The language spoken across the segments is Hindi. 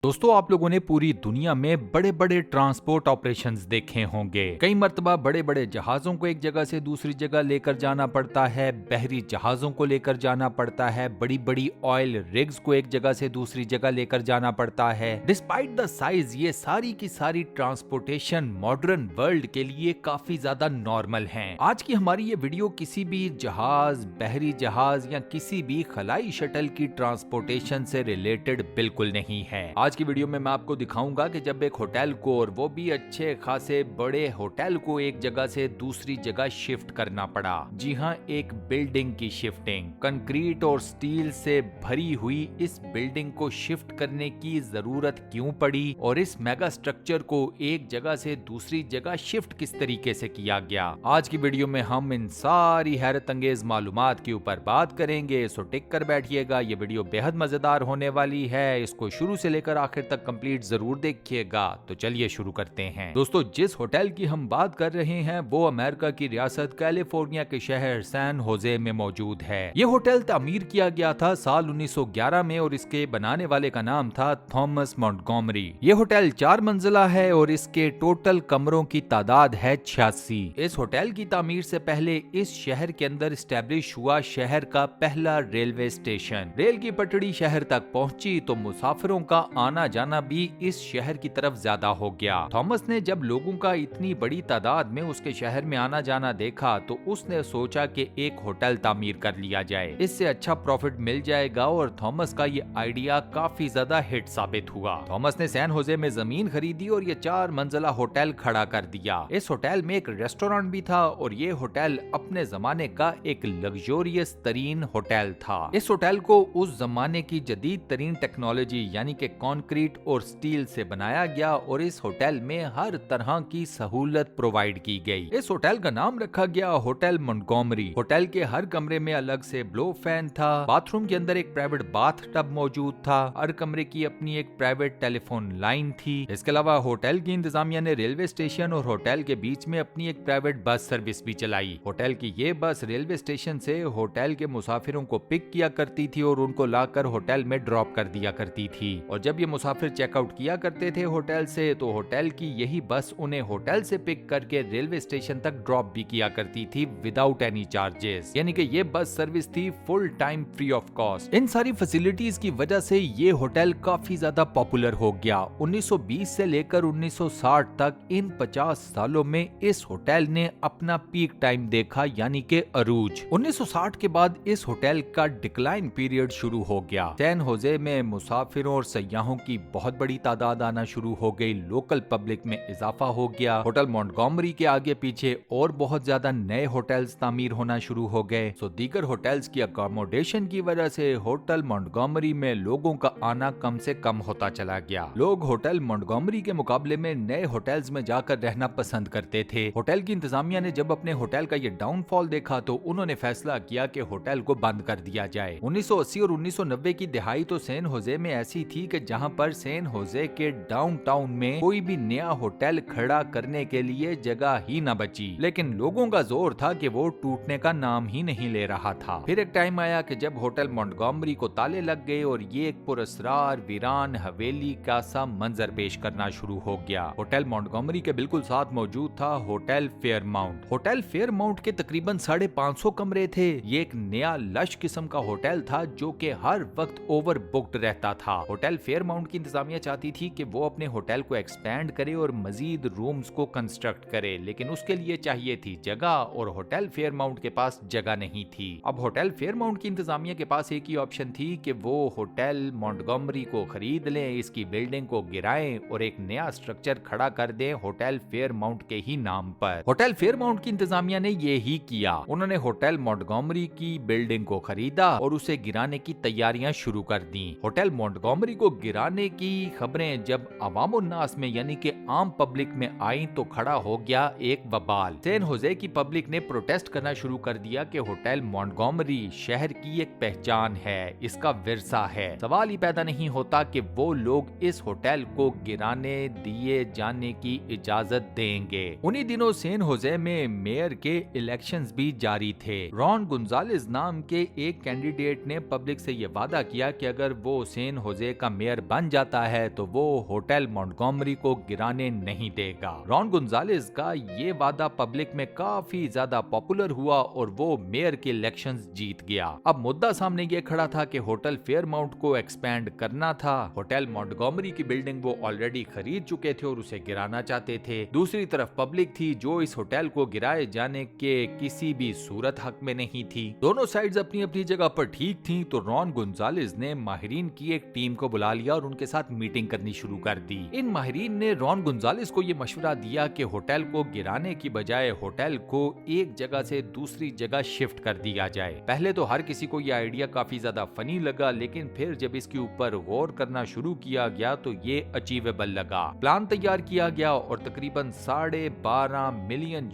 दोस्तों, आप लोगों ने पूरी दुनिया में बड़े बड़े ट्रांसपोर्ट ऑपरेशंस देखे होंगे। कई मर्तबा बड़े बड़े जहाजों को एक जगह से दूसरी जगह लेकर जाना पड़ता है, बहरी जहाजों को लेकर जाना पड़ता है, बड़ी बड़ी ऑयल रिग्स को एक जगह से दूसरी जगह लेकर जाना पड़ता है। डिस्पाइट द साइज, ये सारी की सारी ट्रांसपोर्टेशन मॉडर्न वर्ल्ड के लिए काफी ज्यादा नॉर्मल है। आज की हमारी ये वीडियो किसी भी जहाज, बहरी जहाज या किसी भी खलाई शटल की ट्रांसपोर्टेशन से रिलेटेड बिल्कुल नहीं है। आज की वीडियो में मैं आपको दिखाऊंगा कि जब एक होटल को, और वो भी अच्छे खासे बड़े होटल को, एक जगह से दूसरी जगह शिफ्ट करना पड़ा। जी हाँ, एक बिल्डिंग की शिफ्टिंग। कंक्रीट और स्टील से भरी हुई इस बिल्डिंग को शिफ्ट करने की जरूरत क्यों पड़ी और इस मेगा स्ट्रक्चर को एक जगह से दूसरी जगह शिफ्ट किस तरीके से किया गया, आज की वीडियो में हम इन सारी हैरत अंगेज मालूमात के ऊपर बात करेंगे। सो टिक कर बैठिएगा, ये वीडियो बेहद मजेदार होने वाली है। इसको शुरू से लेकर आखिर तक कंप्लीट जरूर देखिएगा। तो चलिए शुरू करते हैं। दोस्तों, जिस होटल की हम बात कर रहे हैं वो अमेरिका की रियासत कैलिफोर्निया के शहर सैन होजे में मौजूद है। ये होटल तामीर किया गया था साल 1911 में और इसके बनाने वाले का नाम था थॉमस मॉन्टगोमरी। ये होटल 4 मंजिला है और इसके टोटल कमरों की तादाद है 86। इस होटल की तामीर से पहले इस शहर के अंदर स्टैब्लिश हुआ शहर का पहला रेलवे स्टेशन। रेल की पटड़ी शहर तक पहुंची तो मुसाफिरों का आना जाना भी इस शहर की तरफ ज्यादा हो गया। थॉमस ने जब लोगों का इतनी बड़ी तादाद में उसके शहर में आना जाना देखा तो उसने सोचा कि एक होटल तामीर कर लिया जाए, इससे अच्छा प्रॉफिट मिल जाएगा। और थॉमस का ये आइडिया काफी ज्यादा हिट साबित हुआ। थॉमस ने सैन होजे में जमीन खरीदी और ये 4 मंजिला होटल खड़ा कर दिया। इस होटल में एक रेस्टोरेंट भी था और ये होटल अपने जमाने का एक लग्जोरियस तरीन होटल था। इस होटल को उस जमाने की जदीद तरीन टेक्नोलॉजी यानी कि कंक्रीट और स्टील से बनाया गया और इस होटल में हर तरह की सहूलत प्रोवाइड की गई। इस होटल का नाम रखा गया होटल मॉन्टगोमरी। होटल के हर कमरे में अलग से ब्लो फैन था। बाथरूम के अंदर एक प्राइवेट बाथ टब मौजूद था। हर कमरे की अपनी एक प्राइवेट टेलीफोन लाइन थी। इसके अलावा होटल की इंतजामिया ने रेलवे स्टेशन और होटल के बीच में अपनी एक प्राइवेट बस सर्विस भी चलाई। होटल की ये बस रेलवे स्टेशन से होटल के मुसाफिरों को पिक किया करती थी और उनको लाकर होटल में ड्रॉप कर दिया करती थी। और जब ये मुसाफिर चेकआउट किया करते थे होटल से तो होटल की यही बस उन्हें होटल से पिक करके रेलवे स्टेशन तक ड्रॉप भी किया करती थी विदाउट एनी चार्जेस। यानी कि ये बस सर्विस थी full time free of cost. इन सारी फैसिलिटीज की वजह से ये होटल काफी ज्यादा पॉपुलर हो गया। 1920 से लेकर 1960 तक इन 50 सालों में इस होटल ने अपना पीक टाइम देखा, यानी कि अरूज। 1960 के बाद इस होटल का डिक्लाइन पीरियड शुरू हो गया। सैन होजे में मुसाफिरों और सयाहों की बहुत बड़ी तादाद आना शुरू हो गई। लोकल पब्लिक में इजाफा हो गया। होटल मॉन्टगोमरी के आगे पीछे और बहुत ज्यादा नए होटल्स तामीर होना शुरू हो गए। सो दीगर होटल्स की अकोमोडेशन की वजह से होटल मॉन्टगोमरी में लोगों का आना कम से कम होता चला गया। लोग होटल मॉन्टगोमरी के मुकाबले में नए होटल्स में जाकर रहना पसंद करते थे। होटल की इंतजामिया ने जब अपने होटल का ये डाउनफॉल देखा तो उन्होंने फैसला किया कि होटल को बंद कर दिया जाए। 1980 और 1990 की दिहाई तो सैन होजे में ऐसी थी कि जहां पर सैन होजे के डाउनटाउन में कोई भी नया होटल खड़ा करने के लिए जगह ही न बची। लेकिन लोगों का जोर था कि वो टूटने का नाम ही नहीं ले रहा था। फिर एक टाइम आया कि जब होटल मॉन्टगोमरी को ताले लग गए और ये एक पुरस्कार वीरान हवेली का सा मंजर पेश करना शुरू हो गया। होटल मॉन्टगोमरी के बिल्कुल साथ मौजूद था होटल फेयरमाउंट। होटल फेयरमाउंट के तकरीबन 550 कमरे थे। ये एक नया लश किस्म का होटल था जो कि हर वक्त ओवर बुक्ड रहता था। होटल फेयरमाउंट की इंतजामिया चाहती थी कि वो अपने होटल को एक्सपेंड करे और मजीद रूम्स को कंस्ट्रक्ट करे, लेकिन उसके लिए चाहिए थी जगह और होटल फेयरमाउंट के पास जगह नहीं थी। अब होटल फेयरमाउंट की इंतजामिया के पास एक ही ऑप्शन थी कि वो होटल मॉन्टगोमरी को खरीद लें, इसकी बिल्डिंग को गिराएं और एक नया स्ट्रक्चर खड़ा कर दें होटल फेयरमाउंट के ही नाम पर। होटल फेयरमाउंट की इंतजामिया ने ये ही किया। उन्होंने होटल मॉन्टगोमरी की बिल्डिंग को खरीदा और उसे गिराने की तैयारियां शुरू कर दी। होटल मॉन्टगोमरी को गिराने की खबरें जब अवामुन्नास में यानी कि आम पब्लिक में आई तो खड़ा हो गया एक बवाल। सैन होजे की पब्लिक ने प्रोटेस्ट करना शुरू कर दिया कि होटल मॉन्टगोमरी शहर की एक पहचान है, इसका विरसा है। सवाल ही पैदा नहीं होता कि वो लोग इस होटल को गिराने दिए जाने की इजाजत देंगे। उन्हीं दिनों सैन होजे में मेयर के इलेक्शंस भी जारी थे। रॉन गुंजालेस नाम के एक कैंडिडेट ने पब्लिक से ये वादा किया कि अगर वो सैन होजे का मेयर बन जाता है तो वो होटल मॉन्टगोमरी को गिराने नहीं देगा। रॉन गोंजालेस का ये वादा पब्लिक में काफी ज्यादा पॉपुलर हुआ और वो मेयर के इलेक्शंस जीत गया। अब मुद्दा सामने ये खड़ा था कि होटल फेयरमाउंट को एक्सपेंड करना था। होटल मॉन्टगोमरी की बिल्डिंग वो ऑलरेडी खरीद चुके थे और उसे गिराना चाहते थे। दूसरी तरफ पब्लिक थी जो इस होटल को गिराए जाने के किसी भी सूरत हक में नहीं थी। दोनों साइड्स अपनी अपनी जगह पर ठीक थी, तो रॉन गोंजालेस ने माहिरीन की एक टीम को बुला लिया और उनके साथ मीटिंग करनी शुरू कर दी। इन माहिरीन ने रॉन गोंजालेस को ये मशवरा दिया कि होटल को गिराने की बजाय होटल को एक जगह से दूसरी जगह शिफ्ट कर दिया जाए। पहले तो हर किसी को ये आइडिया काफी ज्यादा फनी लगा, लेकिन फिर जब इसके ऊपर गौर करना शुरू किया गया तो ये अचीवेबल लगा। प्लान तैयार किया गया और तकरीबन $12.5 मिलियन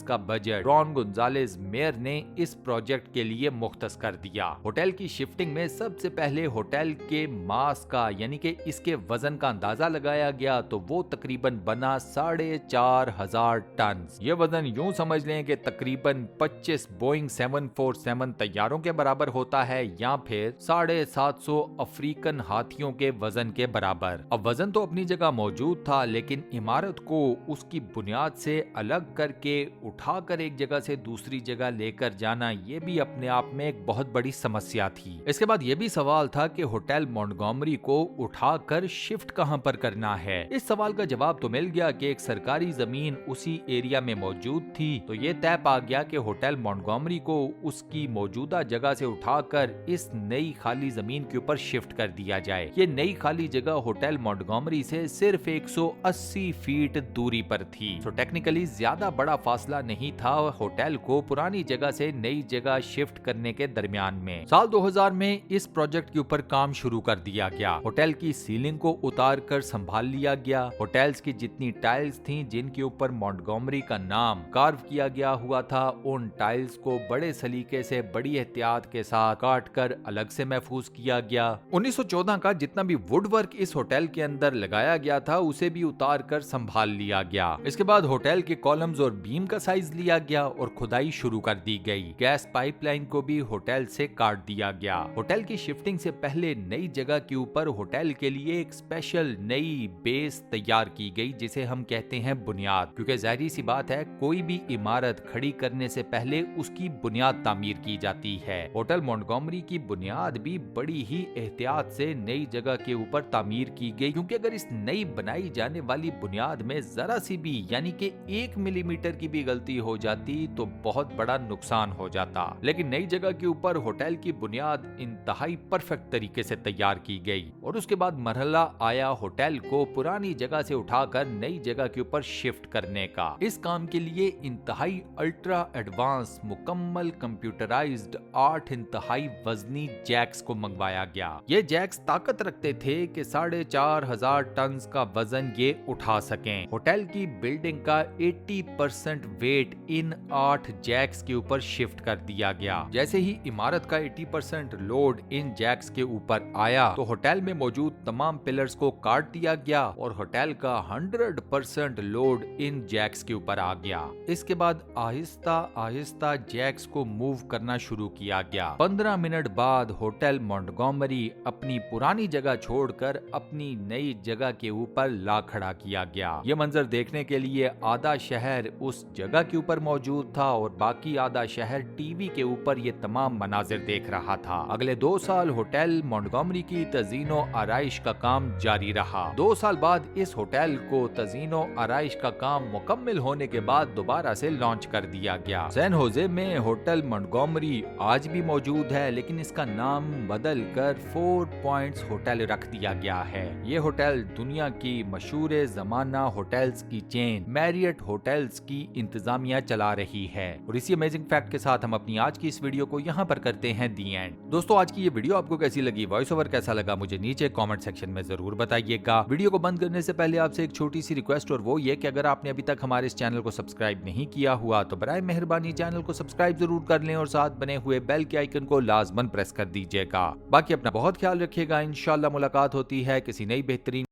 का बजट रॉन गोंजालेस मेयर ने इस प्रोजेक्ट के लिए मुख्तस कर दिया। होटल की शिफ्टिंग में सबसे पहले होटल के मास का यानी कि इसके वजन का अंदाजा लगाया गया तो वो तकरीबन बना 4,500 टन। ये वजन यूं समझ लें कि तकरीबन 25 बोइंग 747 तैयारों के बराबर होता है या फिर 750 अफ्रीकन हाथियों के वजन के बराबर। अब वजन तो अपनी जगह मौजूद था, लेकिन इमारत को उसकी बुनियाद से अलग करके उठाकर एक जगह से दूसरी जगह लेकर जाना ये भी अपने आप में एक बहुत बड़ी समस्या थी। इसके बाद ये भी सवाल था कि होटल मॉन्टगोमरी को उठाकर शिफ्ट कहां पर करना है। इस सवाल का जवाब तो मिल गया कि एक सरकारी जमीन उसी एरिया में मौजूद थी, तो ये तय पा गया कि होटल मॉन्टगोमरी को उसकी मौजूदा जगह से उठाकर इस नई खाली जमीन के ऊपर शिफ्ट कर दिया जाए। ये नई खाली जगह होटल मॉन्टगोमरी से सिर्फ 180 फीट दूरी पर थी, तो टेक्निकली ज्यादा बड़ा फासला नहीं था होटल को पुरानी जगह से नई जगह शिफ्ट करने के दरमियान में। साल 2000 में इस प्रोजेक्ट के ऊपर काम शुरू कर दिया गया। होटल की सीलिंग को उतार कर संभाल लिया गया। होटल्स की जितनी टाइल्स थीं जिनके ऊपर मॉन्टगोमरी का नाम कार्व किया गया हुआ था, उन टाइल्स को बड़े सलीके से बड़ी एहतियात के साथ काट कर अलग से महफूज किया गया। 1914 का जितना भी वुड वर्क इस होटल के अंदर लगाया गया था उसे भी उतार कर संभाल लिया गया। इसके बाद होटल के कॉलम्स और बीम का साइज लिया गया और खुदाई शुरू कर दी गई। गैस पाइपलाइन को भी होटल से काट दिया गया। होटल की शिफ्टिंग से पहले नई जगह के ऊपर होटल के लिए एक स्पेशल नई बेस तैयार की गई जिसे हम कहते हैं बुनियाद, क्योंकि जाहिर सी बात है कोई भी इमारत खड़ी करने से पहले उसकी बुनियाद तामीर की जाती है। होटल मॉन्टगोमरी की बुनियाद भी बड़ी ही एहतियात से नई जगह के ऊपर तामीर की गई, क्योंकि अगर इस नई बनाई जाने वाली बुनियाद में जरा सी भी यानी कि 1 मिलीमीटर की भी गलती हो जाती तो बहुत बड़ा नुकसान हो जाता। लेकिन नई जगह के ऊपर होटल की बुनियाद इंतहाई परफेक्ट तरीके से तैयार की गई और उसके बाद मरहला आया होटल को पुरानी जगह से उठाकर नई जगह के ऊपर शिफ्ट करने का। इस काम के लिए इंतहाई अल्ट्रा एडवांस मुकम्मल कंप्यूटराइज्ड 8 इंतहाई वजनी जैक्स को मंगवाया गया। ये जैक्स ताकत रखते थे कि 4,500 टन का वजन ये उठा सकें। होटल की बिल्डिंग का 80% वेट इन 8 जैक्स के ऊपर शिफ्ट कर दिया गया। जैसे ही इमारत का 80% लोड इन जैक्स के ऊपर आया तो होटल में मौजूद तमाम पिलर्स को काट दिया गया और होटल का 100% लोड इन जैक्स के ऊपर आ गया। इसके बाद आहिस्ता आहिस्ता जैक्स को मूव करना शुरू किया गया। 15 मिनट बाद होटल मॉन्टगोमरी अपनी पुरानी जगह छोड़कर अपनी नई जगह के ऊपर ला खड़ा किया गया। ये मंजर देखने के लिए आधा शहर उस जगह के ऊपर मौजूद था और बाकी आधा शहर टीवी के ऊपर ये तमाम मनाजिर देख रहा था। अगले 2 साल होटल मॉन्टगोमरी की तजीनो आराइश का काम जारी रहा। 2 साल बाद इस होटल को तजीनो आराइश का काम मुकम्मल होने के बाद दोबारा से लॉन्च कर दिया गया। सैन होजे में होटल मॉन्टगोमरी आज भी मौजूद है, लेकिन इसका नाम बदल कर 4 पॉइंट्स होटल रख दिया गया है। ये होटल दुनिया की मशहूर जमाना होटल्स की चेन मैरियट होटल्स की इंतजामिया चला रही है। और इसी अमेजिंग फैक्ट के साथ हम अपनी आज की इस वीडियो को यहाँ पर करते हैं दी एंड। दोस्तों, आज की ये वीडियो आपको कैसी लगी, वॉइस ओवर कैसा लगा, मुझे नीचे कमेंट सेक्शन में जरूर बताइएगा। वीडियो को बंद करने से पहले आपसे एक छोटी सी रिक्वेस्ट, और वो ये कि अगर आपने अभी तक हमारे इस चैनल को सब्सक्राइब नहीं किया हुआ तो बराए मेहरबानी चैनल को सब्सक्राइब जरूर कर लें और साथ बने हुए बेल के आइकन को लाजमन प्रेस कर दीजिएगा। बाकी अपना बहुत ख्याल रखिएगा। इंशाल्लाह मुलाकात होती है किसी नई बेहतरीन